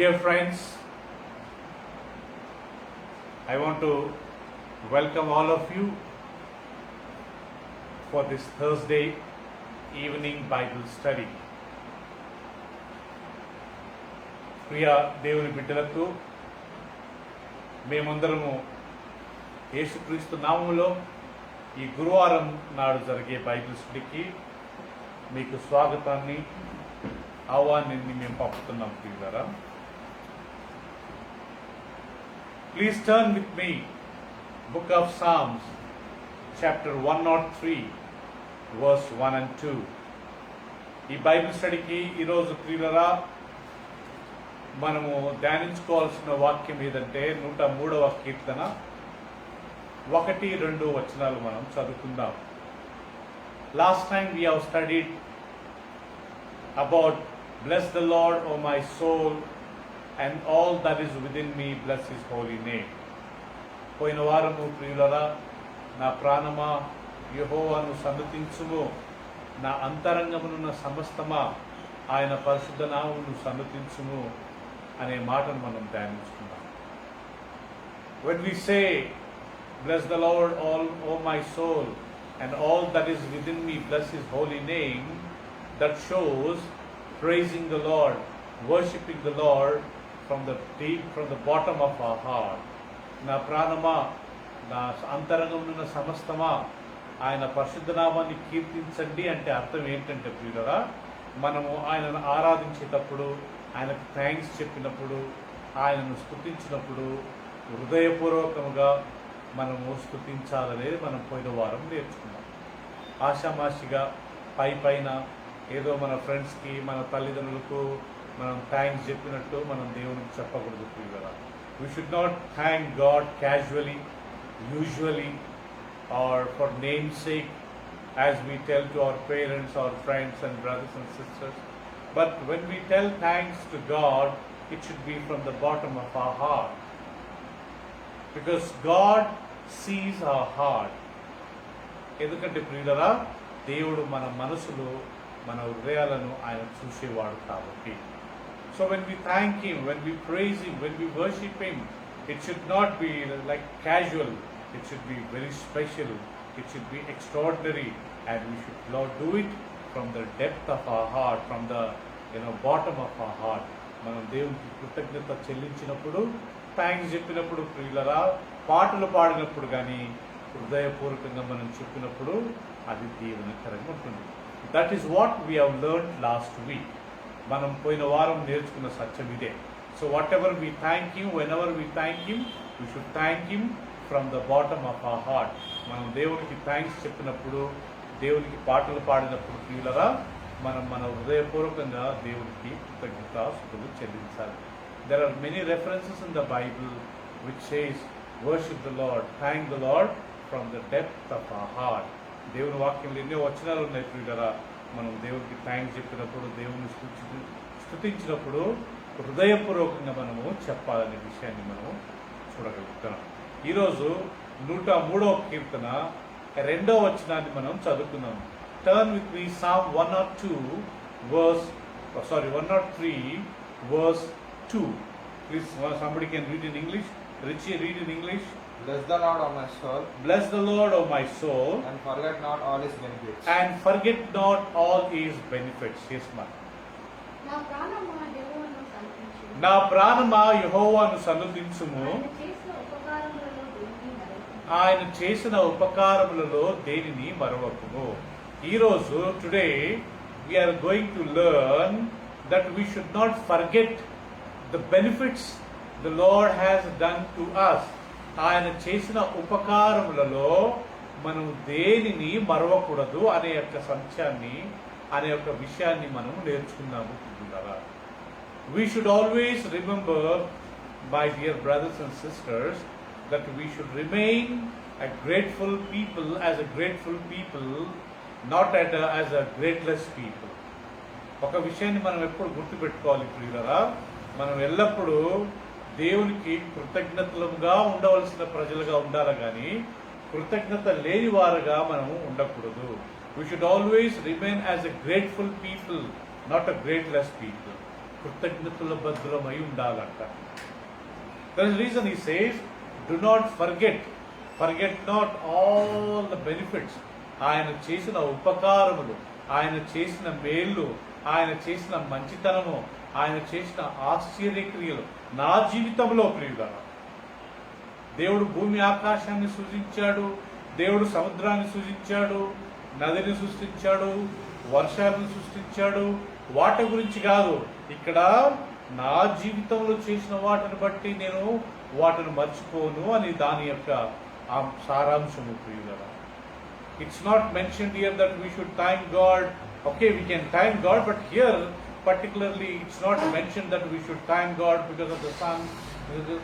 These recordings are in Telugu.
Dear friends, I want to welcome all of you for this Thursday evening Bible study. ప్రియ దేవుని బిడ్డలకు మేమందరము యేసుక్రీస్తు నామములో ఈ గురువారం నాడు జరిగే బైబిల్ స్టడీకి మీకు స్వాగతాన్ని ఆహ్వానాన్ని మేము పంపుతున్నాం ప్రియులారా. Please turn with me, Book of Psalms, chapter 103, verse 1 and 2. ఈ బైబిల్ స్టడీకి ఈరోజు ప్రియులరా మనము ధ్యానించుకోవాల్సిన వాక్యం ఏదంటే 103వ కీర్తన 1-2 వచనాలు మనం చదువుకుందాం. Last time we have studied about bless the Lord, O my soul, and all that is within me, bless his holy name. పోయిన వారము ప్రియులరా, నా ప్రాణమా యెహోవాను సన్నుతించుము, నా అంతరంగమునున్న సమస్తమా ఆయన పరిశుద్ధ నామమును సన్నుతించుము అనే మాటను మనం ధ్యానించుకున్నాం. When we say bless the Lord, all, O my soul, and all that is within me, bless his holy name, that shows praising the Lord, worshiping the Lord from the deep, from the bottom of our heart. నా ప్రాణమా, నా అంతరంగమున్న సమస్తమా ఆయన పరిశుద్ధ నామాన్ని కీర్తించండి అంటే అర్థం ఏంటంటే ప్రియులరా, మనము ఆయనను ఆరాధించేటప్పుడు, ఆయనకు థ్యాంక్స్ చెప్పినప్పుడు, ఆయనను స్తుతించినప్పుడు హృదయపూర్వకముగా మనము స్తుతించాలనేది మనం పోయిన వారం నేర్చుకున్నాం. ఆషామాషిగా పైన ఏదో మన ఫ్రెండ్స్కి, మన తల్లిదండ్రులకు మనం థ్యాంక్స్ చెప్పినట్టు మనం దేవునికి చెప్పకూడదు ప్రియులరా. We should not thank God casually, usually, or for name's sake, as we tell to our parents, our friends and brothers and sisters. But when we tell thanks to God, it should be from the bottom of our heart. Because God sees our heart. ఎందుకంటే ప్రియులరా, దేవుడు మన మనసులో, మన హృదయాలను ఆయన చూసేవాడు కాబట్టి. So when we thank him, when we praise him, when we worship him, it should not be like casual. It should be very special. It should be extraordinary, and we should not do it from the depth of our heart, from the bottom of our heart. మనం దేవునికి కృతజ్ఞత చెల్లించినప్పుడు, థ్యాంక్స్ చెప్పినప్పుడు ప్రియులరా, పాటలు పాడినప్పుడు కానీ హృదయపూర్వకంగా మనం చెప్పినప్పుడు అది దీవెనకరంగా ఉంటుంది. That is what we have learned last week. మనం పోయిన వారం నేర్చుకున్న సత్యం ఇదే. So what ever we thank him, when ever we thank him, we should thank him from the bottom of our heart. మనం దేవునికి థ్యాంక్స్ చెప్పినప్పుడు, దేవునికి పాటలు పాడినప్పుడు ప్రియులరా, మనం మన హృదయపూర్వకంగా దేవునికి కృతజ్ఞతాస్తుతులు చెల్లించాలి. There are many references in the Bible which says worship the Lord, thank the Lord from the depth of our heart. దేవుని వాక్యంలో ఎన్నో వచనాలు ఉన్నాయి ప్రియులరా. మనం దేవునికి థ్యాంక్స్ చెప్పినప్పుడు, దేవుని స్తుతించినప్పుడు హృదయపూర్వకంగా మనము చెప్పాలనే విషయాన్ని మనము చూడగలుగుతున్నాం. ఈరోజు 103వ కీర్తన 2వ వచనాన్ని మనం చదువుకున్నాం. Turn with me Psalm 103 verse 2. Please, somebody can read in English. Richie, read in English. Bless the Lord, O my soul. Bless the Lord, O my soul. And forget not all his benefits. And forget not all his benefits. Yes, ma'am. నా ప్రాణమా యెహోవాను సన్నుతించుము, ఆయన చేసిన ఉపకారములలో దేనిని మరవకుము. ఈరోజు today we are going to learn that we should not forget the benefits the Lord has done to us. ఆయన చేసిన ఉపకారములలో మనం దేనిని మరవకూడదు అనే యొక్క సత్యాన్ని, అనే యొక్క విషయాన్ని మనం నేర్చుకున్నాము. We should always remember, my dear brothers and sisters, that we should remain a grateful people, as a grateful people, not as a greatless people. ఒక విషయాన్ని మనం ఎప్పుడు గుర్తుపెట్టుకోవాలి ప్రియులరా, మనం ఎల్లప్పుడూ దేవునికి కృతజ్ఞతలుగా ఉండవలసిన ప్రజలుగా ఉండాలి కానీ కృతజ్ఞత లేని వారుగా మనము ఉండకూడదు. We should always remain as a grateful people, not a greatless people. కృతజ్ఞతల భద్రమై ఉండాలంట. There is reason he says, do not forget not all the benefits. ఆయన చేసిన ఉపకారములు, ఆయన చేసిన మేళ్ళు, ఆయన చేసిన మంచితనము, ఆయన చేసిన ఆశ్చర్యక్రియలు నా జీవితంలో ప్రియులారా. దేవుడు భూమి ఆకాశాన్ని సృజించాడు, దేవుడు సముద్రాన్ని సృజించాడు, నదిని సృష్టించాడు, వర్షాలను సృష్టించాడు. వాటి గురించి కాదు, ఇక్కడ నా జీవితంలో చేసిన వాటిని బట్టి నేను వాటిని మర్చిపోను అని దాని యొక్క సారాంశము ప్రియులారా. It's not mentioned here that we should thank God. Okay, we can thank God, but here particularly it's not mentioned that we should thank God because of the sun,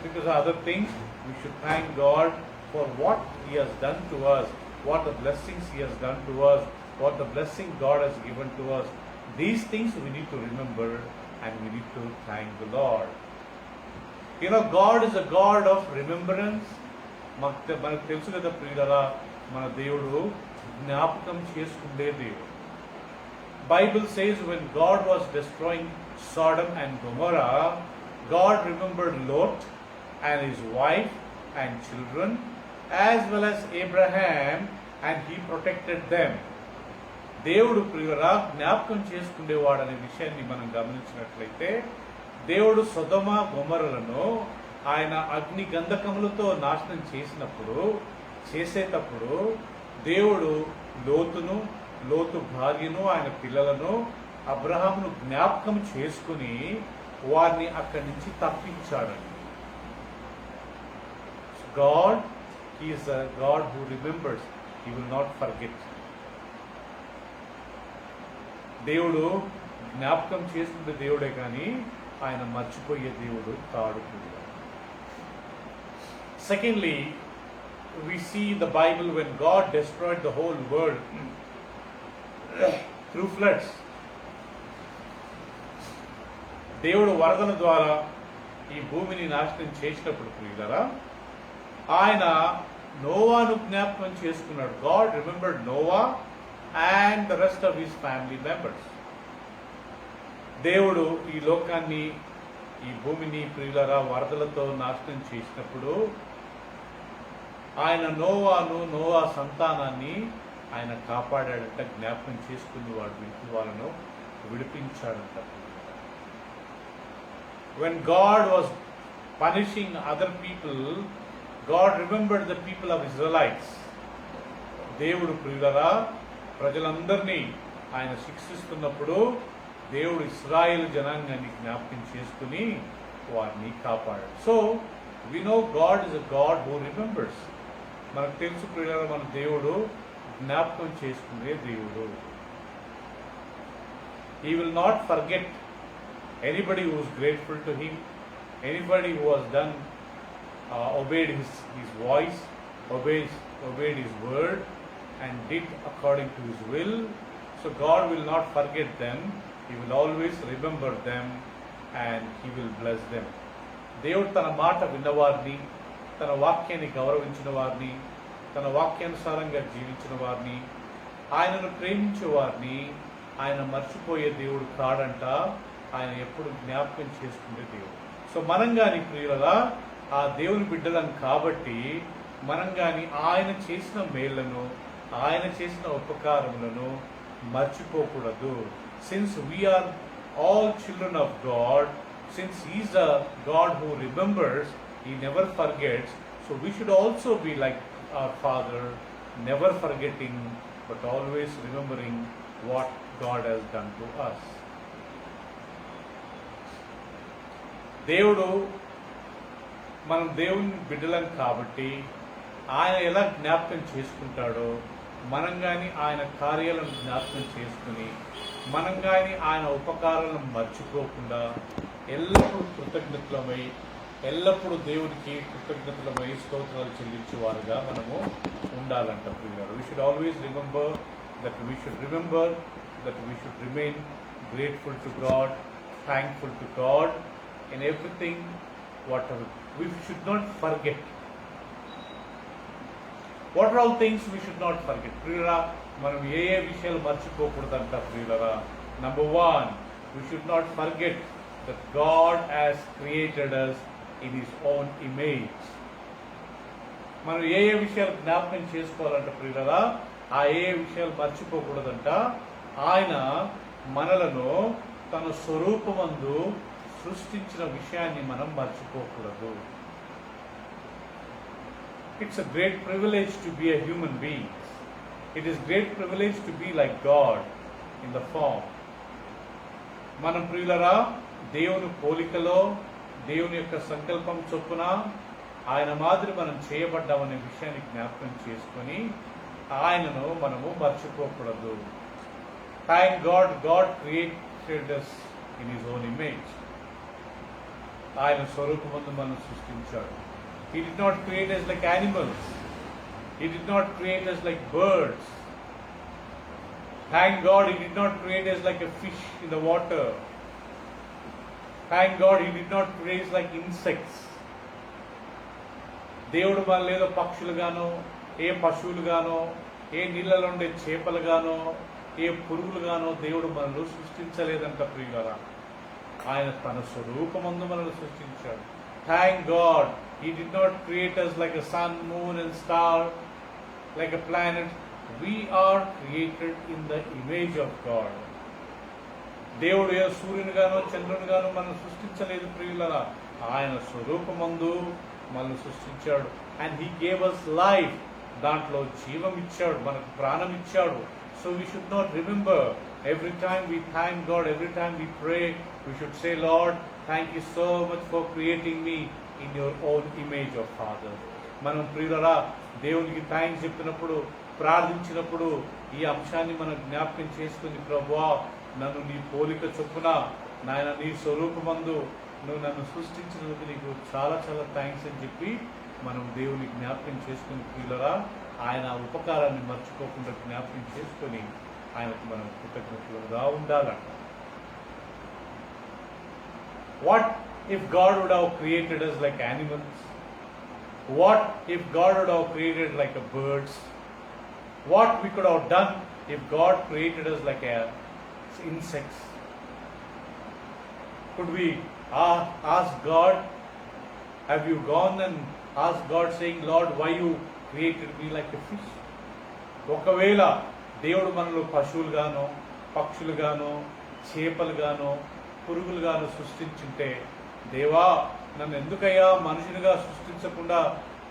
because of other things. We should thank God for what He has done to us, what the blessings He has done to us, what the blessing God has given to us. These things we need to remember and we need to thank the Lord. You know, God is a God of remembrance. మనకు తెలుసు కదా ప్రియులారా, మన దేవుడు జ్ఞాపకం చేసుకునే దేవుడు. Bible says when God was destroying Sodom and Gomorrah, God remembered Lot and his wife and children as well as Abraham, and He protected them. దేవుడు ప్రియులారా జ్ఞాపకం చేసుకునేవాడు అనే విషయాన్ని మనం గమనించినట్లయితే, దేవుడు సొదొమ గొమొర్రాలను ఆయన అగ్ని గంధకములతో నాశనం చేసేటప్పుడు దేవుడు లోతు భార్యను, ఆయన పిల్లలను, అబ్రహామును జ్ఞాపకం చేసుకుని వారిని అక్కడి నుంచి తప్పించాడండి. God, He is a God who remembers. He will not forget. దేవుడు జ్ఞాపకం చేసుకునే దేవుడే కానీ ఆయన మర్చిపోయే దేవుడు కాడు. Secondly, we see in the Bible when God destroyed the whole world through floods. దేవుడు వరదల ద్వారా ఈ భూమిని నాశనం చేసినప్పుడు ప్రియులారా, ఆయన నోవాను జ్ఞాపకం చేసుకున్నాడు. God remembered Noah and the rest of his family members. దేవుడు ఈ లోకాన్ని, ఈ భూమిని ప్రియులారా వరదలతో నాశనం చేసినప్పుడు ఆయన నోవా సంతానాన్ని ఆయన కాపాడాడంట, జ్ఞాపకం చేసుకుని వాళ్ళను విడిపించాడంట. When God was punishing other people, God remembered the people of Israelites. దేవుడు ప్రియులారా ప్రజలందరినీ ఆయన శిక్షిస్తున్నప్పుడు దేవుడు ఇశ్రాయేలు జనాంగాన్ని జ్ఞాపకం చేసుకుని వారిని కాపాడాడు. So we know God is a God who remembers. మనకు తెలుసు ప్రియులారా మన దేవుడు జ్ఞాపకం చేసుకునే దేవుడు. He will not forget anybody who is grateful to Him, anybody who has done obeyed his voice, obeyed His word and did according to His will. So God will not forget them. He will always remember them and He will bless them. దేవుడు తన మాట విన్నవారిని, తన వాక్యాన్ని గౌరవించిన వారిని, తన వాక్యానుసారంగా జీవించిన వారిని, ఆయనను ప్రేమించే వారిని ఆయన మర్చిపోయే దేవుడు కాడంట. ఆయన ఎప్పుడు జ్ఞాపకం చేసుకునే దేవుడు. సో మనం కానీ ప్రియులరా ఆ దేవుని బిడ్డలను కాబట్టి మనం కానీ ఆయన చేసిన మేళ్లను, ఆయన చేసిన ఉపకారములను మర్చిపోకూడదు. Since we are all children of God, since He is a God who remembers, He never forgets, so we should also be like our Father, never forgetting but always remembering what God has done to us. దేవుడు మనం దేవుని బిడ్డలం కాబట్టి ఆయన ఎలా జ్ఞాపకం చేసుకుంటాడో మనం కానీ ఆయన కార్యాలను జ్ఞాపకం చేసుకుని మనం కానీ ఆయన ఉపకారాలను మర్చిపోకుండా ఎల్లప్పుడూ కృతజ్ఞతలమై, ఎల్లప్పుడూ దేవుడికి కృతజ్ఞతలమై స్తోత్రాలు చెల్లించేవారుగా మనము ఉండాలంట ప్రియులారా. We should always remember that we should remain grateful to God, thankful to God in everything, whatever. We should not forget. What are all things we should not forget? ప్రియులారా మనం ఏ విషయాలు మర్చిపోకూడదంట ప్రియులారా. Number 1, we should not forget that God has created us in His own image. మనం ఏ విషయాలు జ్ఞాపకం చేసుకోవాలంట ప్రియులరా, ఆ విషయాలు మర్చిపోకూడదంట. ఆయన మనలను తన స్వరూపమందు సృష్టించిన విషయాన్ని మనం మర్చిపోకూడదు. It's a great privilege to be a human being. It is great privilege to be like God in the form. మనం ప్రియులరా దేవుని పోలికలో, దేవుని యొక్క సంకల్పం చొప్పున ఆయన మాదిరి మనం చేయబడ్డామనే విషయాన్ని జ్ఞాపకం చేసుకొని ఆయనను మనము మర్చిపోకూడదు. Thank God, God created us in His own image. ఆయన స్వరూపమందు మనం సృష్టించాడు. He did not create us like animals. He did not create us like birds. Thank God He did not create us like a fish in the water. Thank God He did not create us like insects. దేవుడు మనల్ని ఏదో పక్షులుగానో, ఏ పశువులుగానో, ఏ నీళ్ళలో ఉండే చేపలుగానో, ఏ పురుగులుగానో దేవుడు మనల్ని సృష్టించలేదంట ప్రియులారా. ఆయన తన స్వరూపమందు మనల్ని సృష్టించాడు. Thank God He did not create us like a sun, moon and star, like a planet. We are created in the image of God. దేవుడు ఏ సూర్యునిగానో చంద్రునిగానో మనం సృష్టించలేదు ప్రియులారా. ఆయన స్వరూపమందు మనల్ని సృష్టించాడు. And He gave us life. దాంట్లో జీవం ఇచ్చాడు, మనకు ప్రాణం ఇచ్చాడు. So we should not remember, every time we thank God, every time we pray, we should say, Lord, thank you so much for creating me in your own image of Father. మనం ప్రియులరా దేవునికి థ్యాంక్స్ చెప్పినప్పుడు, ప్రార్థించినప్పుడు ఈ అంశాన్ని మనం జ్ఞాపకం చేసుకుని, ప్రభువా నన్ను నీ పోలిక చొప్పున, నాయన నీ స్వరూపమందు నువ్వు నన్ను సృష్టించినందుకు నీకు చాలా చాలా థ్యాంక్స్ అని చెప్పి మనం దేవుని జ్ఞాపకం చేసుకుని ప్రియులరా ఆయన ఉపకారాన్ని మర్చిపోకుండా జ్ఞాపకం చేసుకొని ఆయనకు మనం కృతజ్ఞతలుగా ఉండాలంట. What if God would have created us like animals? What if God would have created like a birds? What we could have done if God created us like insects? Could we ask God? Have you gone and asked God saying, Lord, why you created me like a fish? ఒకవేళ దేవుడు మనలో పశువులుగానో, పక్షులుగానో, చేపలుగానో, పురుగులుగానో సృష్టించుంటే, దేవా నన్ను ఎందుకయ్యా మనుషులుగా సృష్టించకుండా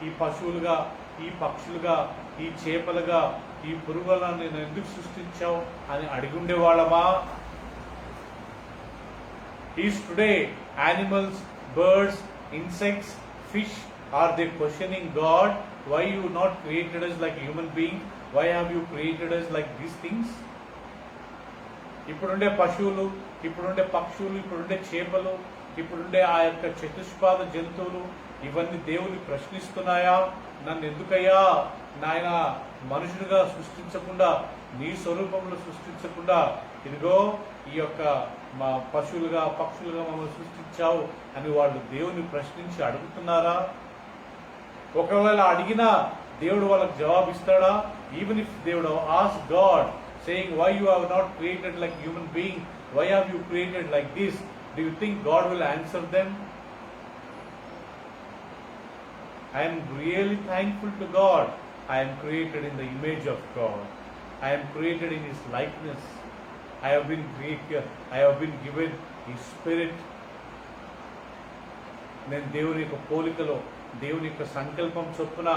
ఈ పశువులుగా, ఈ పక్షులుగా, ఈ చేపలుగా, ఈ పురుగులను నేను ఎందుకు సృష్టించావు అని అడిగుండేవాళ్ళమా? Is today animals, birds, insects, fish, are they questioning God? Why you not created us like human beings? Why have you created us like these things? ఇప్పుడుండే పశువులు, ఇప్పుడుండే పక్షులు, ఇప్పుడుండే చేపలు, ఇప్పుడుండే ఆ యొక్క చతుష్పాద జంతువులు ఇవన్నీ దేవుని ప్రశ్నిస్తున్నాయా? నన్ను ఎందుకయ్యా నాయన మనుషులుగా సృష్టించకుండా, నీ స్వరూపంలో సృష్టించకుండా, ఇదిగో ఈ యొక్క మా పశువులుగా, పక్షులుగా మమ్మల్ని సృష్టించావు అని వాళ్ళు దేవుని ప్రశ్నించి అడుగుతున్నారా? ఒకవేళ అడిగినా దేవుడు వాళ్ళకి జవాబు ఇస్తాడా? ఈవెన్ ఇఫ్ దేవుడు ask God saying, why you have not created like human being, why have you created like this, do you think God will answer them? I am really thankful to God. I am created in the image of God. I am created in His likeness. I have been created, I have been given His Spirit. నేను దేవుని యొక్క పోలికలో, దేవుని యొక్క సంకల్పం చొప్పున,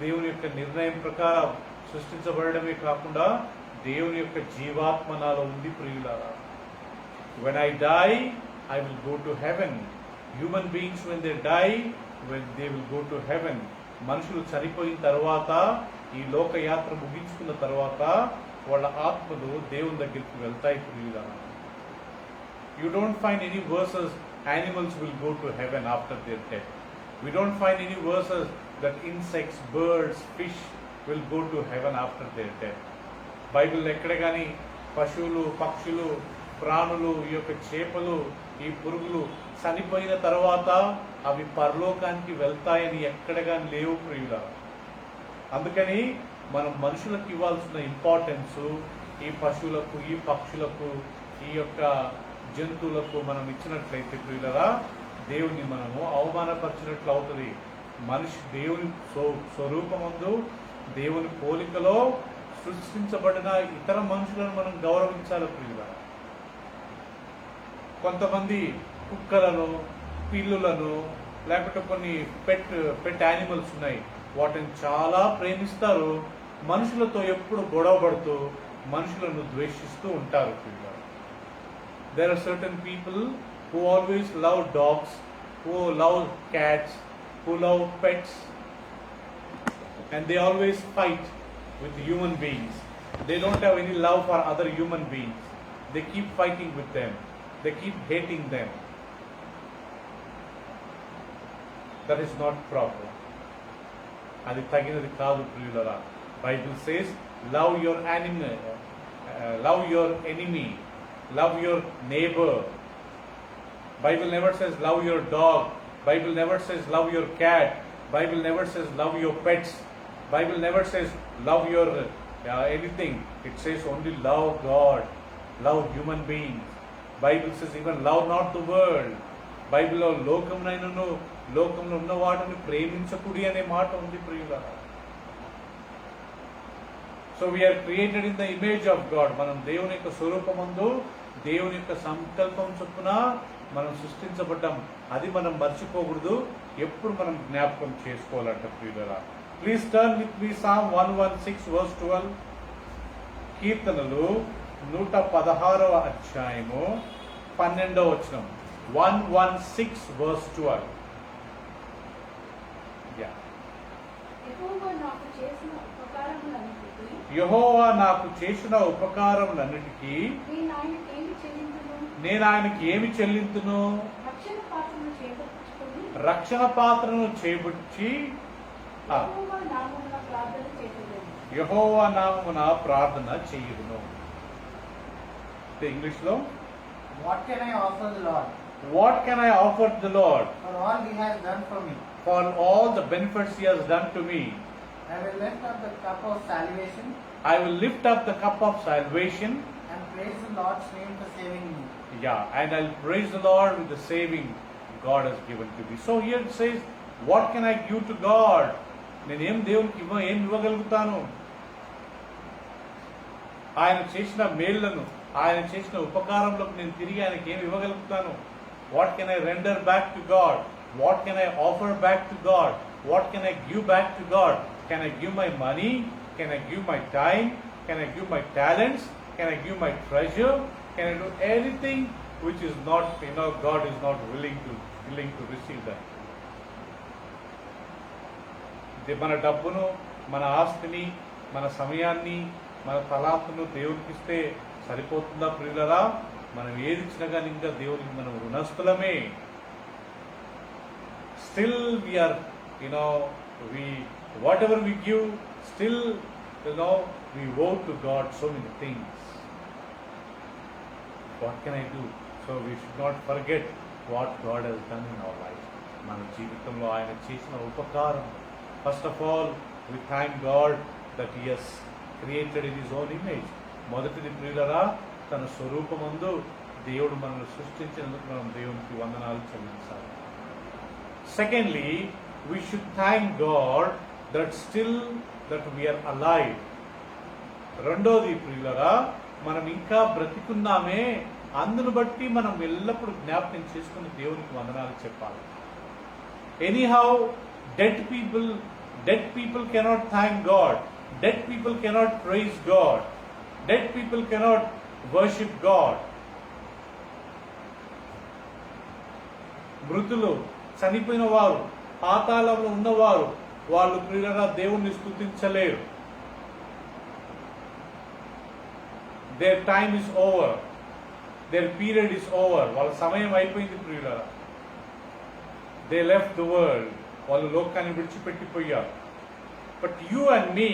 దేవుని యొక్క నిర్ణయం ప్రకారం సృష్టించబడమే కాకుండా దేవుని యొక్క జీవాత్మ నాలో ఉంది ప్రియులారా. When I die, I will go to heaven. Human beings when they die, when they will go to heaven. మనుషులు చనిపోయిన తర్వాత, ఈ లోక యాత్ర ముగించుకున్న తర్వాత వాళ్ళ ఆత్మలు దేవుని దగ్గరికి వెళ్తాయి ప్రియులారా. You don't find any verses animals will go to heaven after their death. We don't find any verses that insects, birds, fish will go to heaven after their death. Bible ఎక్కడ కానీ పశువులు, పక్షులు, ప్రాణులు, ఈ యొక్క చేపలు, ఈ పురుగులు చనిపోయిన తర్వాత అవి పరలోకానికి వెళ్తాయని ఎక్కడ కానీ లేవు ప్రియులారా. అందుకని మనం మనుషులకు ఇవ్వాల్సిన ఇంపార్టెన్స్ ఈ పశువులకు, ఈ పక్షులకు, ఈ యొక్క జంతువులకు మనం ఇచ్చినట్లయితే ప్రియులరా దేవుని మనము అవమానపరిచినట్లు అవుతుంది. మనిషి దేవుని స్వరూపమందు దేవుని పోలికలో సృష్టించబడిన ఇతర మనుషులను మనం గౌరవించాలి ప్రియులరా. కొంతమంది కుక్కలను, పిల్లులను, లేకపోతే కొన్ని పెట్ యానిమల్స్ ఉన్నాయి, వాటిని చాలా ప్రేమిస్తారు. మనుషులతో ఎప్పుడు గొడవ పడుతూ మనుషులను ద్వేషిస్తూ ఉంటారు. There are certain people who always love dogs, who love cats, who love pets, and they always fight with human beings. They don't have any love for other human beings. They keep fighting with them. They keep hating them. That is not proper. అది తగినది కాదు ప్రియులరా. Bible says love your love your enemy, love your neighbor. Bible never says love your dog. Bible never says love your cat. Bible never says love your pets. Bible never says love your anything. It says only love God, love human beings. Bible says even love not the world. Bible లో లోకంలో ఉన్న వాటిని ప్రేమించకుడి అనే మాట ఉంది ప్రియులారా. So we are created in the image of God. మనం దేవుని యొక్క స్వరూపమందు దేవుని యొక్క సంకల్పం చొప్పున మనం సృష్టించబడ్డాం. అది మనం మర్చిపోకూడదు, ఎప్పుడు మనం జ్ఞాపకం చేసుకోవాలంట ప్రియులారా. Please turn with me Psalm 116 verse 12. కీర్తనలు 116వ అధ్యాయము 12వ వచనం. 116 verse 12. యెహోవా నాకు చేసిన ఉపకారములన్నిటికీ నేను ఆయనకి ఏమి చెల్లింతును? రక్షణ పాత్రను చేబుచ్చి యెహోవా నామమున ప్రార్థన చేయుదును. ఇంగ్లీష్ లో What can I offer the Lord? What can I offer the Lord? For all He has done for me. For all the benefits He has done to me. I will lift up the cup of salvation. I will lift up the cup of salvation. And praise the Lord's name for saving me. Yeah, and I'll praise the Lord with the saving God has given to me. So here it says, what can I give to God? నేను ఏం దేవునికి ఏం ఇవ్వగలుగుతాను? ఆయన చేసిన మేళ్లను, ఆయన చేసిన ఉపకారంలోకి నేను తిరిగి ఆయనకి ఏమి ఇవ్వగలుగుతాను? What can I render back to God? What can I offer back to God? What can I give back to God? Can I give my money? Can I give my time? Can I give my talents? Can I give my treasure? Can I do anything which is not, God is not willing to receive that? మన డబ్బును, మన ఆస్తిని, మన సమయాన్ని, మన తలాంతును దేవునికి ఇస్తే సరిపోతుందా ప్రియులరా? మనం ఏది ఇచ్చినా కానీ ఇంకా దేవునికి మనం రుణస్థులమే. Still we are, whatever we give, still, we owe to God so many things. What can I do? So we should not forget what God has done in our life. మన జీవితంలో ఆయన చేసిన ఉపకారం. First of all, we thank God that He has created in His own image. మొదటిది ప్రియులరా, తన స్వరూపమందు దేవుడు మనల్ని సృష్టించినందుకు మనం దేవునికి వందనాలు చెల్లించాలి. Secondly, we should thank God that we are alive. రెండోది ప్రియులరా, మనం ఇంకా బ్రతికున్నామే, అందును బట్టి మనం ఎల్లప్పుడూ జ్ఞాపకం చేసుకుని దేవునికి వందనాలు చెప్పాలి. Anyhow dead people cannot thank God. Dead people cannot praise God. Dead people cannot worship God. మృతులు, చనిపోయిన వారు, పాతాళంలో ఉన్నవారు, వాళ్ళు ప్రియులరా దేవుణ్ణి స్తుతించలేరు. Their time is over. Their period is over. వాళ్ళ సమయం అయిపోయింది ప్రియులారా. They left the world. వాళ్ళు లోకాన్ని విడిచిపెట్టిపోయారు. But you and me,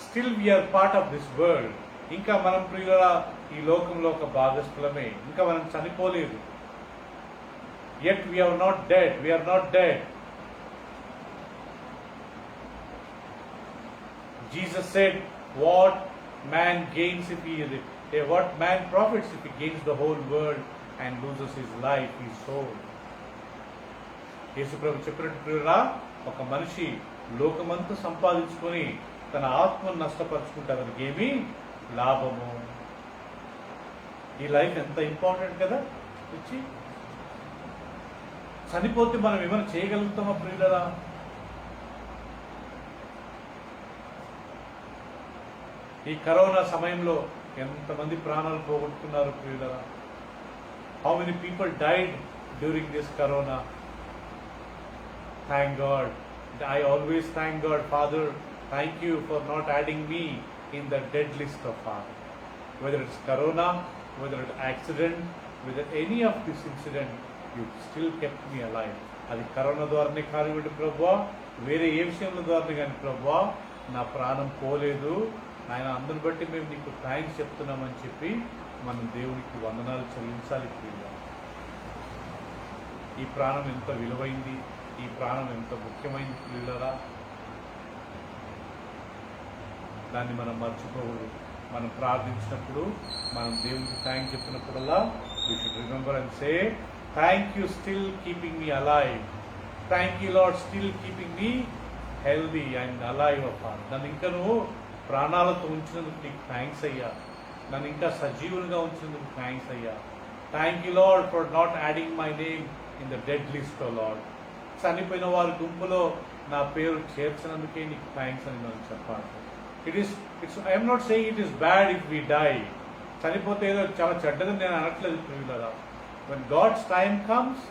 still we are part of this world. ఇంకా మనం ప్రియులారా ఈ లోకంలో ఒక భాగస్థులమే. ఇంకా మనం చనిపోలేదు. Yet we are not dead. We are not dead. Jesus said, what man gains if he what man profits if he gains the whole world and loses his life, his soul. యేసు ప్రభు చెప్పినట్టు ప్రియురా, ఒక మనిషి లోకమంతా సంపాదించుకొని తన ఆత్మను నష్టపరుచుకుంటే అతనికి ఏమీ లాభము. ఈ లైఫ్ ఎంత ఇంపార్టెంట్ కదా. వచ్చి చనిపోతే మనం ఏమైనా చేయగలుగుతామా ప్రియులరా? ఈ కరోనా సమయంలో ఎంతమంది ప్రాణాలు పోగొట్టుకున్నారు ప్రియులరా? How many people died during this corona? Thank God. I always thank God, Father, thank you for not adding me in the dead list of Father. Whether it's corona, whether it's accident, whether any of this incident, you still kept me alive. అది కరోనా ద్వారానే కానివ్వండి ప్రభువా, వేరే ఏ విషయంలో ద్వారానే కానీ ప్రభువా, నా ప్రాణం పోలేదు. ఆయన అందరిని బట్టి మేము నీకు థ్యాంక్స్ చెప్తున్నామని చెప్పి మనం దేవునికి వందనాలు చెల్లించాలి ప్రియులా. ఈ ప్రాణం ఎంత విలువైంది, ఈ ప్రాణం ఎంత ముఖ్యమైనది ప్రియులరా. దాన్ని మనం మర్చిపోకూడదు. మనం ప్రార్థించినప్పుడు, మనం దేవునికి థ్యాంక్ చెప్పినప్పుడల్లా you should remember and say, thank you still keeping me alive. Thank you Lord still keeping me healthy and alive అప్ప. నన్ను ఇంకా నువ్వు ప్రాణాలతో ఉంచినందుకు నీకు థ్యాంక్స్ అయ్యా. నన్ను ఇంకా సజీవులుగా ఉంచినందుకు థ్యాంక్స్ అయ్యా. Thank you Lord for not adding my name in the dead list O Lord. చనిపోయిన వారి గుంపులో నా పేరు చేర్చినందుకే నీకు థ్యాంక్స్ అని మనం చెప్పాలి. I'm not saying it is bad if we die. చనిపోతే ఏదో చాలా చెడ్డదని నేను అనట్లేదు ప్రియులారా. When God's time comes,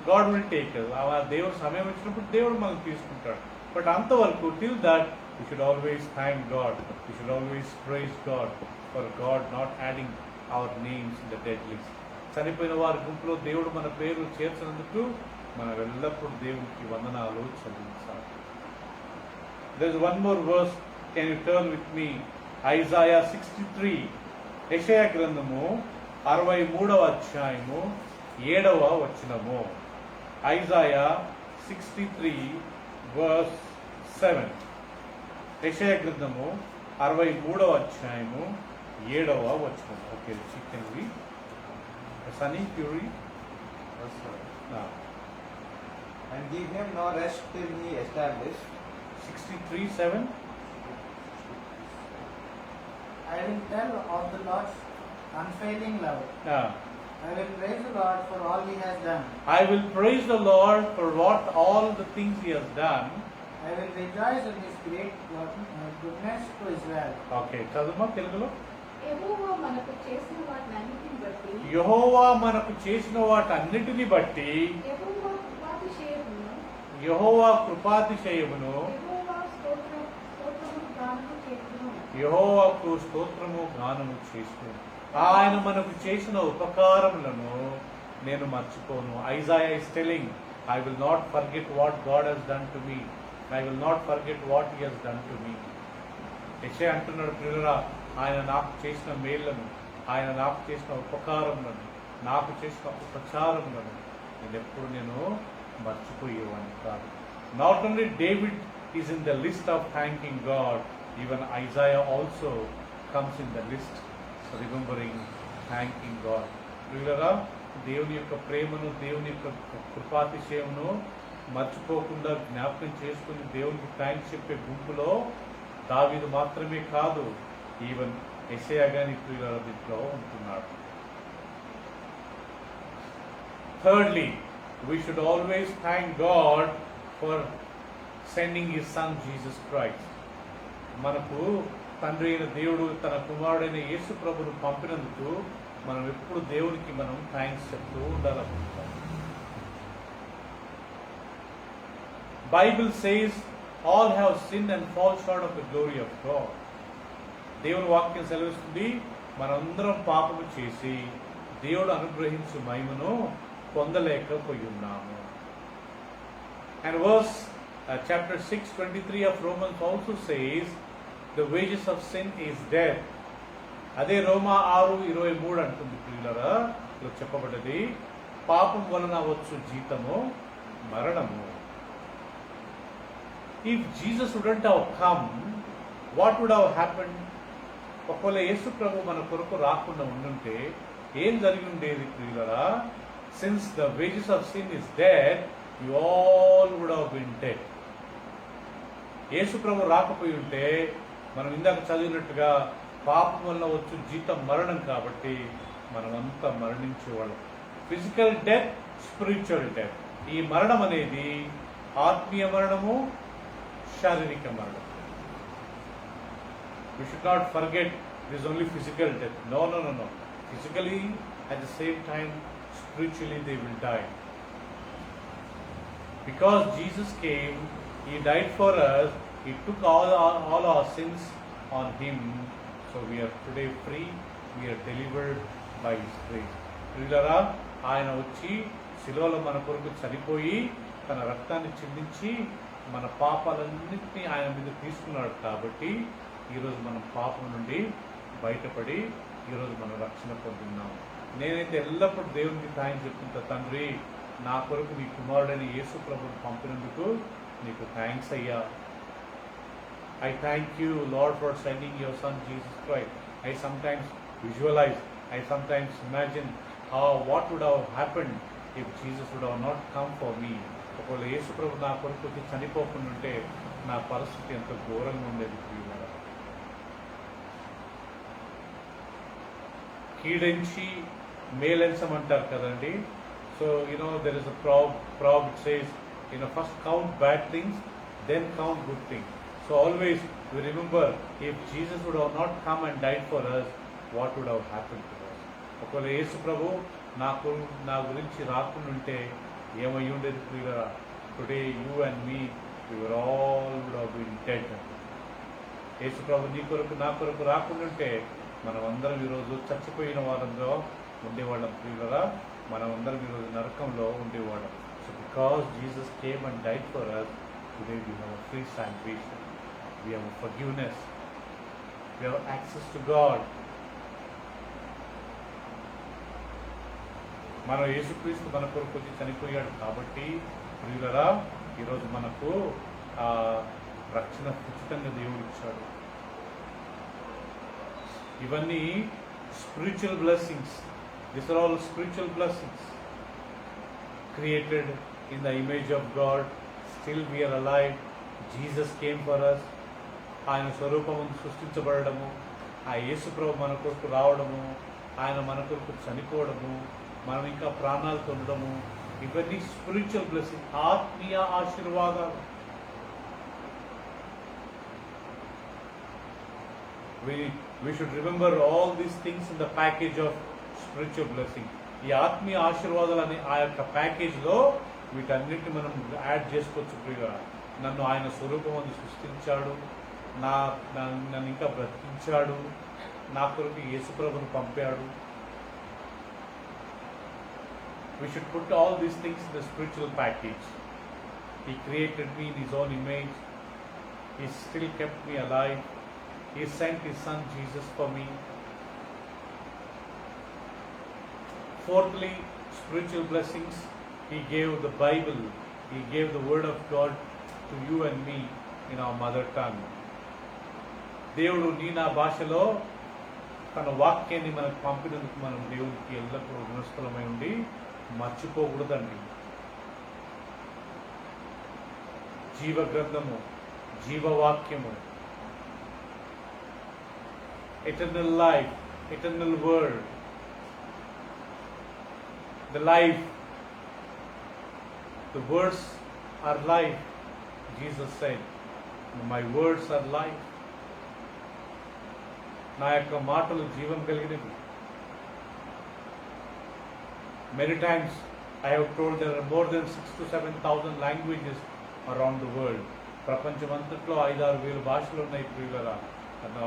God will take us. ఆ దేవుడు సమయం వచ్చినప్పుడు దేవుడు మనం తీసుకుంటాడు. బట్ అంతవరకు till that you should always thank God. You should always praise God for God not adding our names in the dead list. చనిపోయిన వారి గుంపులో దేవుడు మన పేరు చేర్చినందుకు మనం ఎల్లప్పుడూ దేవునికి వందనాలు చెల్లించాలి. There is one more verse. Can you turn with me? Isaiah 63. యెషయా గ్రంథము 63వ అధ్యాయము 7వ వచనము. Isaiah 63 verse 7. యెషయా గ్రంథము 63వ అధ్యాయము 7వ వచనం. Okay, can we? Sunny, Fury. Yes, sir. Now. And give him no rest till he established. 63:7. I will tell of the Lord's unfailing love. I will praise the Lord for all He has done. I will praise the Lord for what all the things He has done. I will rejoice in His great goodness to Israel. Okay, చదువుమా తెలుగులో. యెహోవా మనకు చేసిన వాటన్నిటిని బట్టి, యెహోవా మనకు చేసిన వాటన్నిటిని బట్టి, యెహోవా కృపాతిశయమును, యెహోవా కృపాతిశయమును, యెహోవాకు స్తోత్రము గానము చేసుకును. ఆయన మనకు చేసిన ఉపకారములను నేను మర్చిపోను. Isaiah is telling, I will not forget what God has done to me. I will not forget what He has done to me. యెషయా అంటున్నాడు ప్రియులారా, ఆయన నాకు చేసిన మేళ్లను, ఆయన నాకు చేసిన ఉపకారములను, నాకు చేసిన ఉపచారములను నేను మర్చిపోయేవాడిని కాదు. Not only David is in the list of thanking God, even Isaiah also comes in the list remembering, thanking God. ప్రియులారా, దేవుని యొక్క ప్రేమను, దేవుని యొక్క కృపాతిశయమును మర్చిపోకుండా జ్ఞాపకం చేసుకుని దేవునికి థ్యాంక్స్ చెప్పే గుంపులో దావీదు మాత్రమే కాదు, ఈవెన్ యెషయా గాని ప్రియులారా దీంట్లో ఉంటున్నాడు. Thirdly, we should always thank God for sending His Son Jesus Christ. మనకు తండ్రి అయిన దేవుడు తన కుమారుడైన యేసు ప్రభును పంపినందుకు మనం ఎప్పుడు దేవునికి మనం థ్యాంక్స్ చెప్తూ ఉండాలనుకుంటాం. Bible says all have sinned and fall short of the glory of God. దేవుని వాక్యం సెలవిస్తుంది, మనందరం పాపము చేసి దేవుడు అనుగ్రహించు మహిమను పొందలేకపోయి ఉన్నాము. And verse chapter 6:23 of Romans also says, the wages of sin is death. అదే రోమా 6:23 అంటుంది ప్రియులారా, ఇలా చెప్పబడ్డది, పాపం వలన వచ్చు జీతము మరణము. If Jesus wouldn't have come, what would have happened? ఒకవేళ యేసు ప్రభు మన కొరకు రాకుండా ఉండుంటే ఏం జరిగి ఉండేది ప్రియులరా? Since the wages of sin is death, you all would have been dead. Yesu ప్రభు రాకపోయి ఉంటే మనం ఇందాక చదివినట్టుగా పాపం వల్ల వచ్చు జీతం మరణం కాబట్టి మనమంతా మరణించేవాళ్ళం. Physical death, spiritual death. ఈ మరణం అనేది ఆత్మీయ మరణము, శారీరక మరణం. We should not forget it is only physical death. No. Physically, at the same time, spiritually they will die. Because Jesus came, He died for us, He took all our sins on Him. So we are today free, we are delivered by His grace. ప్రియులారా, ఆయన వచ్చి శిలువలో మన కొరకు చనిపోయి తన రక్తాన్ని చిందించి మన పాపాలన్నింటినీ ఆయన మీద తీసుకున్నాడు కాబట్టి ఈరోజు మనం పాపం నుండి బయటపడి ఈరోజు మనం రక్షణ పొందుతున్నాం. నేనైతే ఎల్లప్పుడూ దేవునికి థ్యాంక్స్ చెప్తుంటా, తండ్రి నా కొరకు నీ కుమారుడైన యేసు ప్రభువుని పంపినందుకు నీకు థ్యాంక్స్ అయ్యా. I thank you, Lord, for sending your Son Jesus Christ. I sometimes visualize, I sometimes imagine what would have happened if Jesus would have not come for me. ఒకవేళ యేసు ప్రభు నా కొరకు వచ్చి చనిపోకుండా ఉంటే నా పరిస్థితి ఎంత ఘోరంగా ఉండేది. కీడించి మేలెంచమంటారు కదండి. So there is a proverb it says, first count bad things, then count good things. So always we remember, if Jesus would have not come and died for us, what would have happened to us? ఒకవేళ యేసు ప్రభు నా గురించి రాకుండా ఉంటే ఏమై ఉండేది ప్రియులారా? Today you and me, we were all would have been dead. యేసు ప్రభు నీ కొరకు నా కొరకు రాకుండా ఉంటే మనం అందరం ఈరోజు చచ్చిపోయిన వాళ్ళంలో ఉండేవాళ్ళం ప్రియులారా. మనం అందరం ఈరోజు నరకంలో ఉండేవాళ్ళం. So because Jesus came and died for us, today we have a free salvation, we have a forgiveness, we have access to God. మన యేసుక్రీస్తు మన కొరకు వచ్చి చనిపోయాడు కాబట్టి ప్రియులారా ఈరోజు మనకు రక్షణ ఉచితంగా దేవుడు ఇచ్చాడు. ఇవన్నీ spiritual blessings. These are all spiritual blessings created in the image of God. Still we are alive. Jesus came for us. ఆయన స్వరూపము సృష్టించబడము, ఆ యేసు ప్రభు మన కొరకు రావడము, ఆయన మన కొరకు చనిపోవడము, మనం ఇంకా ప్రాణాలతో ఉండడము, ఇవన్నీ స్పిరిచువల్ బ్లెస్సింగ్, ఆత్మీయ ఆశీర్వాదాలు. We should remember all these things in the package of spiritual blessing. ఈ ఆత్మీయ ఆశీర్వాదాలు అనే ఆ యొక్క ప్యాకేజ్లో వీటన్నిటిని మనం యాడ్ చేసుకోవచ్చు. ప్రియుగా నన్ను ఆయన స్వరూపం సృష్టించాడు, నన్ను ఇంకా బ్రతికించాడు, నా కొరకు యేసుప్రభుని పంపాడు. We should put all these things in the spiritual package. He created me in His own image. He still kept me alive. He sent His Son Jesus for me. Fourthly, spiritual blessings. He gave the Bible. He gave the Word of God to you and me in our mother tongue. దేవుడు నీ నా భాషలో తన వాక్యాన్ని మనకు పంపినందుకు మనం దేవునికి ఎల్లప్పుడూ రుణస్థలమై ఉండి మర్చిపోకూడదండి. జీవ గ్రంథము, జీవవాక్యము, eternal life, eternal word, the life, the words are life. Jesus said, my words are life. నా యొక్క మాటలు జీవం కలిగినవి. Many times I have told there are more than 6,000 to 7,000 languages around the world. ప్రపంచమంతట్లో 5,000-6,000 భాషలు ఉన్నాయి ప్రియులారా,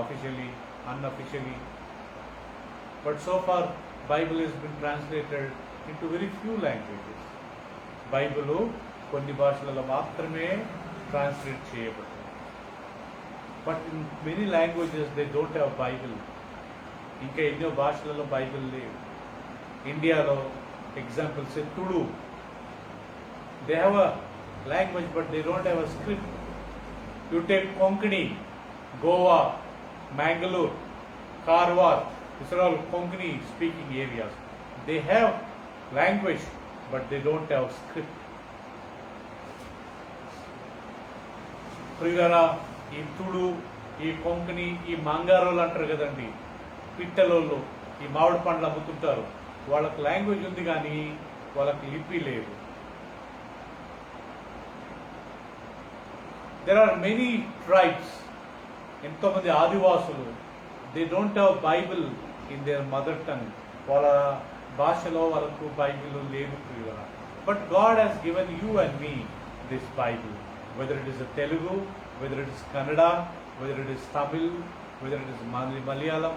officially, unofficially. But so far Bible has been translated into very few languages. Bible కొన్ని భాషలలో మాత్రమే ట్రాన్స్లేట్ చేయబడింది. But in many languages they don't have Bible. ఇంకా ఎన్నో భాషలలో బైబిల్ లేవు. ఇండియాలో example say Tulu, they have a language but they don't have a script. You take Konkani, Goa, Mangalore, Karwar, These are all Konkani speaking areas. They have language, but they don't have script. ప్రియులారా, ఈ తుడు, ఈ కొంకణి, ఈ మంగారోళ్ళు అంటారు కదండి, పిట్టలోళ్ళు, ఈ మామిడి పండ్లు అమ్ముతుంటారు. వాళ్ళకి లాంగ్వేజ్ ఉంది కానీ వాళ్ళకి లిపి లేదు. దెర్ ఆర్ మెనీ ట్రైబ్స్, ఎంతోమంది ఆదివాసులు, they don't have Bible in there mother tongue. వాళ్ళ భాషలో వాళ్ళకు బైబిల్ లేదు ప్రియులారా. But God has given you and me this Bible. Whether it is a Telugu, whether it is Kannada, whether it is Tamil, whether it is Malayalam,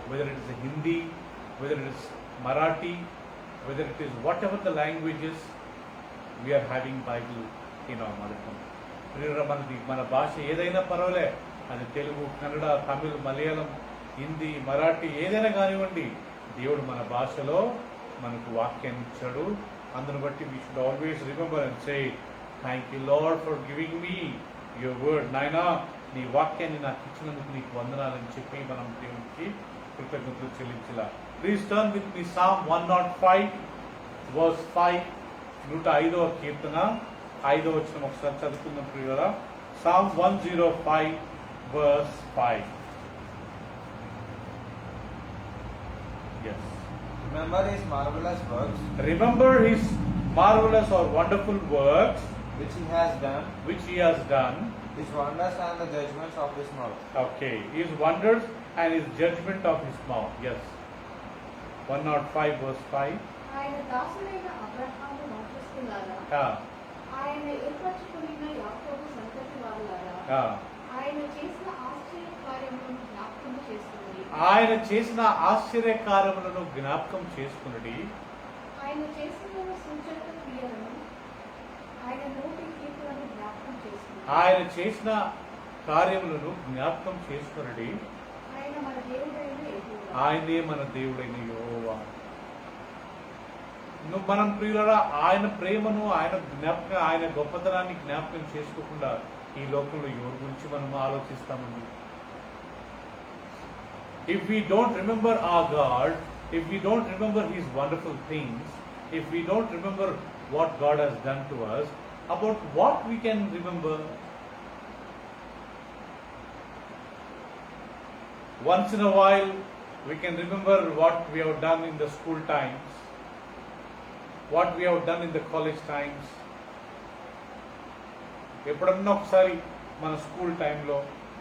whether it is a Hindi, whether it is Marathi, whether it is whatever the languages, we are having Bible in our mother tongue. మనది మన భాష ఏదైనా పర్వాలే, అది తెలుగు, కన్నడ, తమిళ్, మలయాళం, హిందీ, మరాఠీ ఏదైనా కానివ్వండి, దేవుడు మన భాషలో మనకు వాక్యాన్ని ఇచ్చాడు. అందును బట్టి we should always remember and say, thank you Lord for giving me your word. నాయనా, నీ వాక్యాన్ని నాకు ఇచ్చినందుకు నీకు వందనాలని చెప్పి మనం దేవునికి కృతజ్ఞతలు చెల్లించాల. Please turn with me psalm 105 verse 5. 105వ కీర్తన 5వ వచనం ఒకసారి చదువుకుందాం ప్రియులారా. Psalm 105 verse 5. Yes. Remember his marvelous works, Remember his marvelous or wonderful works which he has done, his wonders and the judgments of his mouth. Okay, his wonders and his judgment of his mouth. Yes. 105 verse 5. ఆయన దాసుడైన అబ్రహాము వంశస్థులారా, ఆయన ఏర్పరచుకున్న యాకోబు సంతతి వారులారా, ఆయన చేసిన ఆశ్చర్య కార్యములను జ్ఞాపకం చేసుకుని, ఆయన చేసిన ఆశ్చర్య కార్యములను జ్ఞాపకం చేసుకుని, ఆయన చేసిన సూచక క్రియలను, ఆయన నోటి కీర్తులను జ్ఞాపకం చేసుకుని, ఆయన చేసిన కార్యములను జ్ఞాపకం చేసుకుని, ఆయన మన దేవుడైన యెహోవా, ఆయనే మన దేవుడైన యెహోవా. మనం ప్రియులారా, ఆయన ప్రేమను, ఆయన జ్ఞాపకం, ఆయన గొప్పతనాన్ని జ్ఞాపకం చేసుకోకుండా ఈ లోకంలో ఎవరి గురించి మనం ఆలోచిస్తామండి. If we don't remember our God, if we don't remember his wonderful things, if we don't remember what God has done to us, about what we can remember? Once in a while we can remember what we have done in the school times, what we have done in the college times. ఎప్పుడన్నా ఒకసారి మన స్కూల్ టైంలో,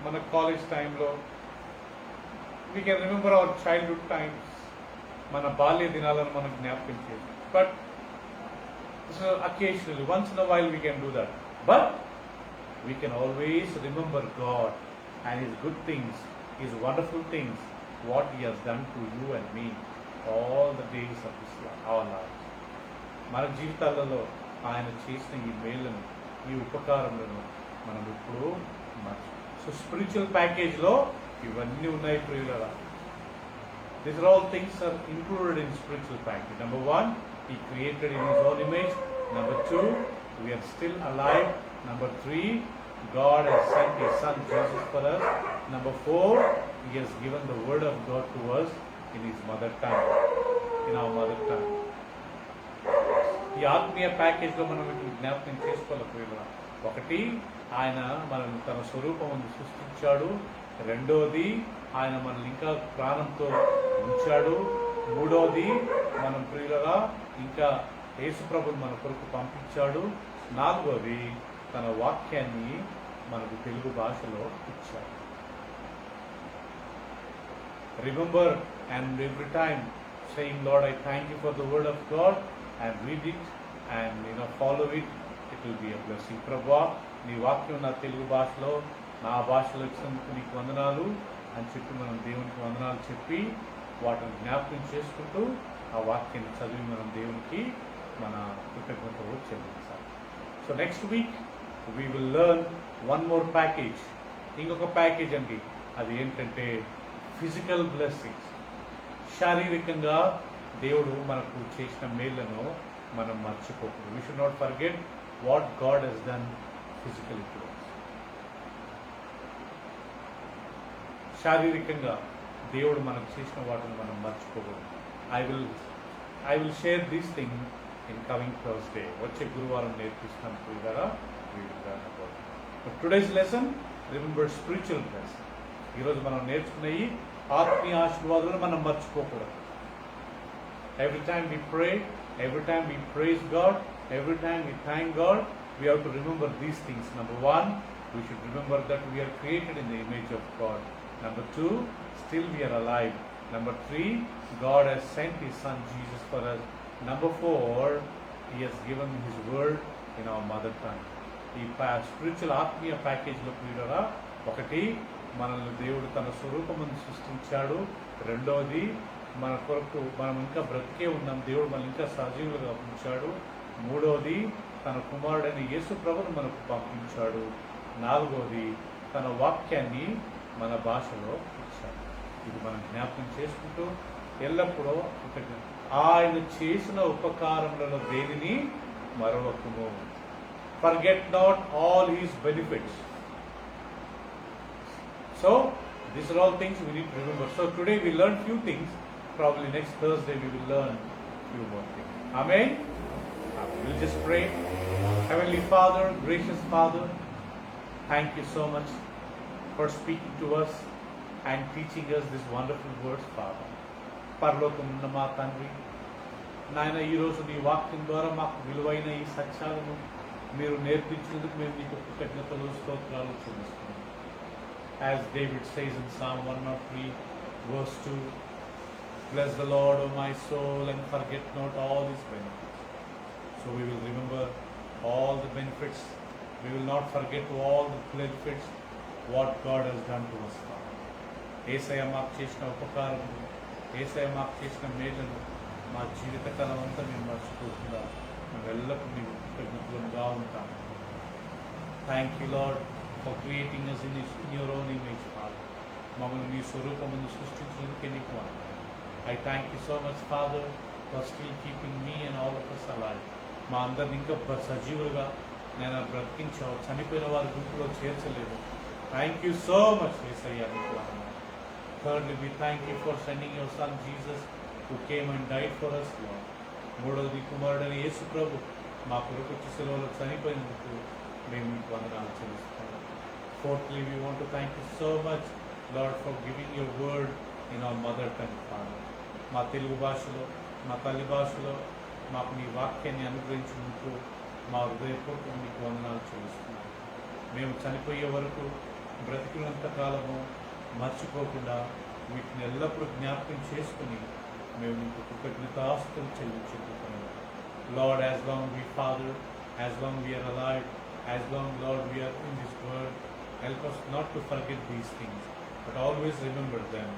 మన కాలేజ్ టైంలో, we can remember our childhood times, మన బాల్య దినాలను మనం జ్ఞాపకం చేయాలి. But so occasionally, once in a while we can do that. But we can always remember God and his good things, his wonderful things, what he has done to you and me all the days of our lives. మన జీవితాలలో ఆయన చేసిన ఈ మేలును, ఈ ఉపకారములను మనం ఇప్పుడు సో స్పిరిచువల్ ప్యాకేజ్లో ఇవన్నీ ఉన్నాయి ప్రియులారా. These are all things are included in spiritual package. Number 1, he created in his own image. Number 2, we are still alive. Number 3, God has sent his son Jesus for us. Number 4, he has given the word of God to us in his mother tongue, in our mother tongue. ఈ ఆత్మీయ ప్యాకేజ్లో మనం వీటిని జ్ఞాపకం చేసుకోవాలి ప్రియులారా. 1, ఆయన మనల్ని తన స్వరూపమును సృష్టించాడు. 2, ఆయన మనల్ని ఇంకా ప్రాణంతో ఉంచాడు. 3, మనం ప్రియులరా ఇంకా యేసుప్రభుని మన కొరకు పంపించాడు. 4, తన వాక్యాన్ని మనకు తెలుగు భాషలో ఇచ్చాడు. Remember and every time saying, lord I thank you for the word of God and read it and follow it. It will be a blessing. ప్రభువా, నీ వాక్యం నా తెలుగు భాషలో, నా భాషలో ఇచ్చినందుకు నీకు వందనాలు అని చెప్పి మనం దేవునికి వందనాలు చెప్పి వాటిని జ్ఞాపకం చేసుకుంటూ ఆ వాక్యాన్ని చదివి మనం దేవునికి మన కృతజ్ఞతలు చెల్లించాలి. So next week we will learn one more package. ఇంకొక ప్యాకేజ్ అండి, అది ఏంటంటే ఫిజికల్ బ్లెస్సింగ్స్. శారీరకంగా దేవుడు మనకు చేసిన మేళ్లను మనం మర్చిపోకూడదు. We should not forget what God has done physically to us. శారీరకంగా దేవుడు మనకు చేసిన వాటిని మనం మర్చిపోకూడదు. I will share this thing in coming Thursday. వచ్చే గురువారం నేర్పిస్తాను కదా. Today's lesson remember spiritual lesson. ఈరోజు మనం నేర్చుకున్నవి ఆత్మీయ ఆశీర్వాదాలను మనం మర్చిపోకూడదు. Every time we pray, every time we praise God, every time we thank God, we have to remember these things. Number one, we should remember that we are created in the image of God. Number two, still we are alive. Number three, God has sent His Son Jesus for us. Number four, He has given His word in our mother tongue. ఈ స్పిరిచువల్ ఆత్మీయ ప్యాకేజ్లో కూడా ఒకటి, మనల్ని దేవుడు తన స్వరూపమును సృష్టించాడు. రెండవది, మన కొరకు మనం ఇంకా బ్రతికే ఉన్నాం, దేవుడు మనల్ని ఇంకా సజీవులుగా ఉంచాడు. మూడవది, తన కుమారుడైన యేసు ప్రభువును మనకు పంపించాడు. నాలుగవది, తన వాక్యాన్ని మన భాషలో ఇచ్చాడు. ఇది మనం జ్ఞాపకం చేసుకుంటూ ఎల్లప్పుడూ ఆయన చేసిన ఉపకారములలో దేనిని మరొకము. Forget not all His benefits. So, these are all things we need to remember. So today we learned few things. Probably next Thursday we will learn few more things. Amen? We'll just pray. Heavenly Father, gracious Father, thank you so much for speaking to us and teaching us these wonderful words, Father. పరలోకమున్న మా తండ్రి, నాయన ఈరోజు నీ వాక్యం ద్వారా మాకు విలువైన ఈ సత్యాలను మీరు నేర్పించినందుకు మేము నీకు కృతజ్ఞతలు స్తోత్రాలు చెల్లిస్తున్నాం. As David says in Psalm 103 verse 2, bless the Lord, O my soul, and forget not all His benefits. So we will remember all the benefits. We will not forget all the benefits what God has done to us. యేసయ్య మాకు చేసిన ఉపకారము, యేసయ్య మాకు చేసిన మేలును మా జీవితకాలం అంతా మేము మర్చిపోకుండా మేము ఎల్లప్పుడూ నీకు కృతజ్ఞతలుగా ఉంటాము. Thank you Lord for creating us in your own image, Father. మమ్మల్ని నీ స్వరూపమును సృష్టించినందుకే నీకు వందనాలు. I thank you so much, Father, for still keeping me and all of us alive. మా అందరిని ఇంకా సజీవులుగా నేను బ్రతికించావు, చనిపోయిన వారి గుంపులో చేర్చలేదు. థ్యాంక్ యూ సో మచ్ యేసయ్య, నీకు వందనాలు. Thirdly, we thank you for sending your Son Jesus, who came and died for us, Lord. మూడవది, కుమారుడైన యేసు ప్రభు మా కొరకు శిలువలో చనిపోయినందుకు మేము మీకు వందనాలు చెల్లిస్తున్నాము. Fourthly, we want to thank you so much, Lord, for giving your word in our mother tongue, Father. మా తెలుగు భాషలో, మా తల్లి భాషలో మాకు నీ వాక్యాన్ని అనుగ్రహించినందుకు మా హృదయపూర్వకంగా మీకు వందనాలు చెల్లిస్తున్నాము. మేము చనిపోయే వరకు బ్రతికినంత కాలము మర్చిపోకుండా వీటిని ఎల్లప్పుడూ జ్ఞాపకం చేసుకుని మేము నీకు కృతజ్ఞతాస్తులు చెల్లించుకుంటున్నాము. Lord, as long we Father, as long we are alive, as long, Lord, we are in this world, help us not to forget these things, but always remember them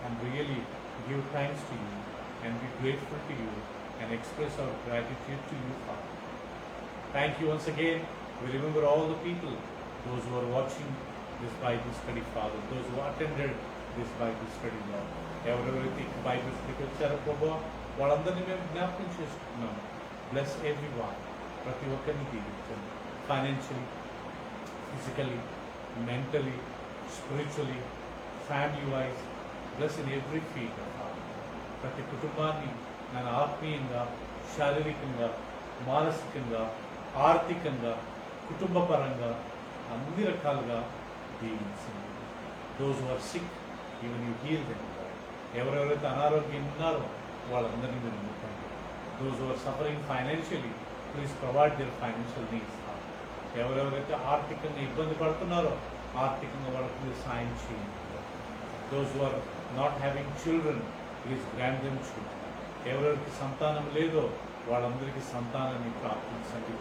and really give thanks to you and be grateful to you and express our gratitude to you, Father. Thank you once again. We remember all the people, those who are watching this Bible study, Father, those who attended this Bible study, Lord. ఎవరెవరైతే బైబిల్ స్టడీకి వచ్చారో ప్రభు, వాళ్ళందరినీ మేము జ్ఞాపకం చేసుకుంటున్నాము. బ్లెస్ ఎవ్రీ వన్, ప్రతి ఒక్కరిని దీవించండి. Financially, physically, mentally, spiritually, family wise, bless in every field. ప్రతి కుటుంబాన్ని నేను ఆత్మీయంగా, శారీరకంగా, మానసికంగా, ఆర్థికంగా, కుటుంబపరంగా అన్ని రకాలుగా దీవించండి. Those are sick, even you heal them. ఎవరెవరైతే అనారోగ్యం ఉన్నారో వాళ్ళందరినీ మీరు ముట్టండి. Those are suffering financially, please provide their financial needs. ఎవరెవరైతే ఆర్థికంగా ఇబ్బంది పడుతున్నారో ఆర్థికంగా వాళ్ళకి మీరు సాయం చేయండి. Those are not having children, please grant them children. ఎవరెవరికి సంతానం లేదో వాళ్ళందరికీ సంతానాన్ని ప్రార్థించండి.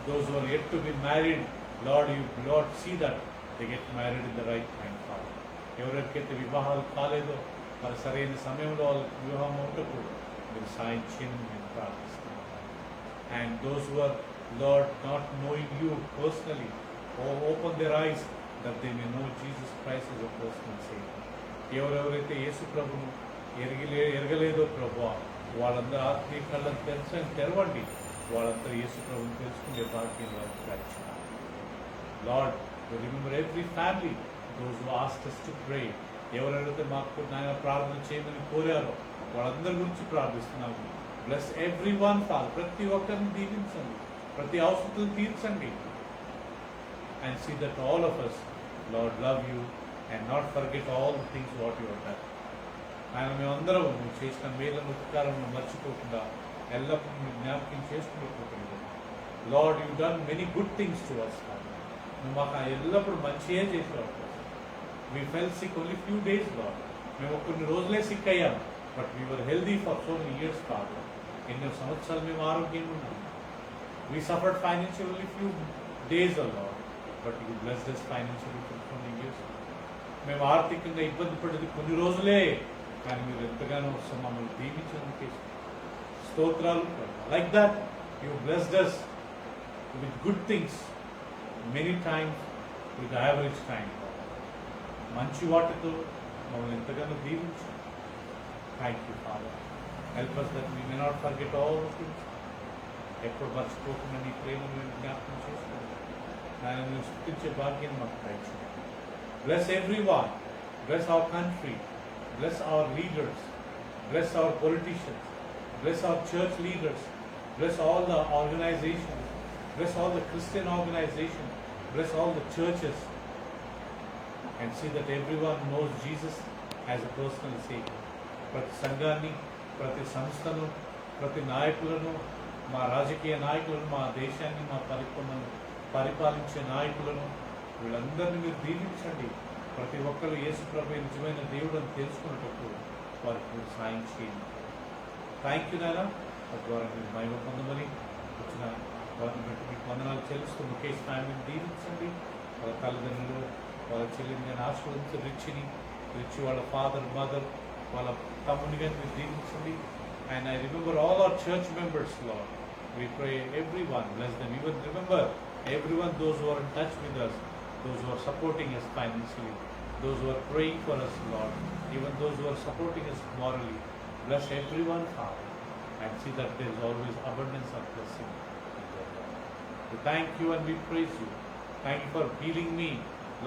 Those are yet to be married, Lord, you Lord see that they get married in the right time, Father. ఎవరికైతే వివాహాలు కాలేదో మరి సరైన సమయంలో వాళ్ళకి వివాహం అవుటకు మీరు సాయం చేయండి నేను ప్రార్థిస్తున్నాను. And those who are, Lord, not knowing you personally, open their eyes that they may know Jesus Christ as a personal Savior. ఎవరెవరైతే యేసు ప్రభును ఎరగలేదో ప్రభువా, వాళ్ళందరూ ఆత్మీయ కళ్ళను తెరవండి. వాళ్ళందరూ యేసు ప్రభుని తెలుసుకునే భాగ్యం వారికి దయచేయండి. Lord, we remember every family, those who asked us to pray, ఎవరెవరైతే మాకు నాయన ప్రార్థన చేయమని కోరారో వాళ్ళందరి గురించి ప్రార్థిస్తున్నాము. బ్లెస్ ఎవ్రీ వన్ ఫాదర్, ప్రతి ఒక్కరిని దీవించండి, ప్రతి అవసరం తీర్చండి. And see that all of us, Lord, love you and not forget all the things what you have done. ఆయన మేమందరం నువ్వు చేసిన మేలను ఉపకారం మర్చిపోకుండా ఎల్లప్పుడూ మీ జ్ఞాపకం చేసుకుంటూ Lord you done many good things to us. నువ్వు మాకు ఎల్లప్పుడు మంచిగా చేసేవాడు. We fell sick only few days Lord. మేము కొన్ని రోజులే సిక్ అయ్యాము, but we were healthy for so many years కాదు. ఎన్నో సంవత్సరాలు మేము ఆరోగ్యంగా ఉన్నాము. We suffered financially few days Lord, but you blessed us financially for so many years. మేము ఆర్థికంగా ఇబ్బంది పడేది కొన్ని రోజులే, కానీ మీరు ఎంతగానో మమ్మల్ని దీవించినందుకే స్తోత్రాలు. Like that you blessed us with good things many times with average time. మంచి వాటితో మమ్మల్ని ఎంతగానో దీవించు. Thank you father. Help us that we may not forget all the things. ఎప్పుడు మర్చిపోకుండా నీ ప్రేమను మేము జ్ఞాపకం చేసుకోండి. ఆయన నువ్వు సృష్టించే భాగ్యం మాకు దయచేయండి. Bless everyone. Bless our country. Bless our leaders. Bless our politicians. Bless our church leaders. Bless all the organizations. Bless all the Christian organizations. Bless all the churches. And see that everyone knows Jesus as a personal Savior. ప్రతి సంఘాన్ని, ప్రతి సంస్థను, ప్రతి నాయకులను, మా రాజకీయ నాయకులను, మా దేశాన్ని, మా పరిపాలించే నాయకులను, వీళ్ళందరినీ మీరు దీవించండి. ప్రతి ఒక్కరు యేసు ప్రభువే నిజమైన దేవుడు అని తెలుసుకున్నట్టు వారికి సాయం చేయండి. థ్యాంక్ యూ నాయనా. తద్వారా మీరు మహిమ పొందమని వచ్చిన వారిని బట్టి మీకు వందనాలు చెల్లిస్తూ ముఖేష్ ఫ్యామిలీని దీవించండి. వాళ్ళ తల్లిదండ్రులు, వాళ్ళ చెల్లిని నేను ఆశీర్వదించి రిచి వాళ్ళ ఫాదర్ మదర్, వాళ్ళ తమ్ముని కానీ మీరు దీవించండి. And I remember all our church members, Lord. We pray everyone, bless them. Even remember everyone, those who are in touch with us, those who are supporting us financially, those who are praying for us, Lord, even those who are supporting us morally. Bless everyone, Father, and see that there is always abundance of blessing in their life. We thank you and we praise you. Thank you for healing me,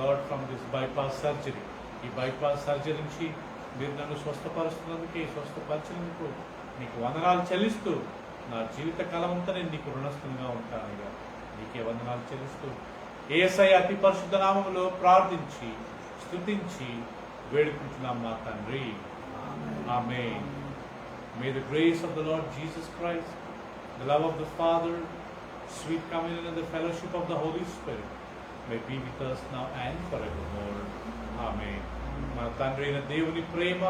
Lord, from this bypass surgery. ఈ bypass surgery నుంచి మీరు నన్ను స్వస్థపరుస్తున్నందుకే, స్వస్థపరిచినందుకు నీకు వందనాలు చెల్లిస్తూ నా జీవిత కాలమంతా నేను నీకు రుణస్థునిగా ఉంటానయ్యా. నీకే వందనాలు చెల్లిస్తూ యేసయ్య అతి పరిశుద్ధ నామములో ప్రార్థించి స్తుతించి వేడుకుంటున్నాం మా తండ్రి. ఆమేన్. May the grace of the Lord Jesus Christ, the love of the Father, sweet communion and the fellowship of the Holy Spirit may be with us now and forevermore. Amen. మన తండ్రి అయిన దేవుని ప్రేమ,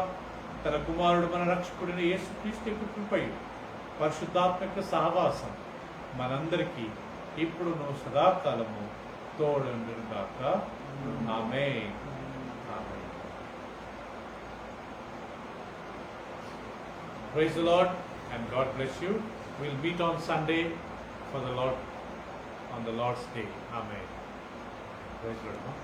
తన కుమారుడు మన రక్షకుడైన యేసుక్రీస్తు యొక్క కృపయు, పరిశుద్ధాత్మక సహవాసం మనందరికీ ఇప్పుడును సదాకాలము తోడుండును గాక. ఆమేన్. ఆమేన్. Praise the Lord and God bless you. We'll meet on Sunday for the Lord on the Lord's Day. Amen. Praise the Lord.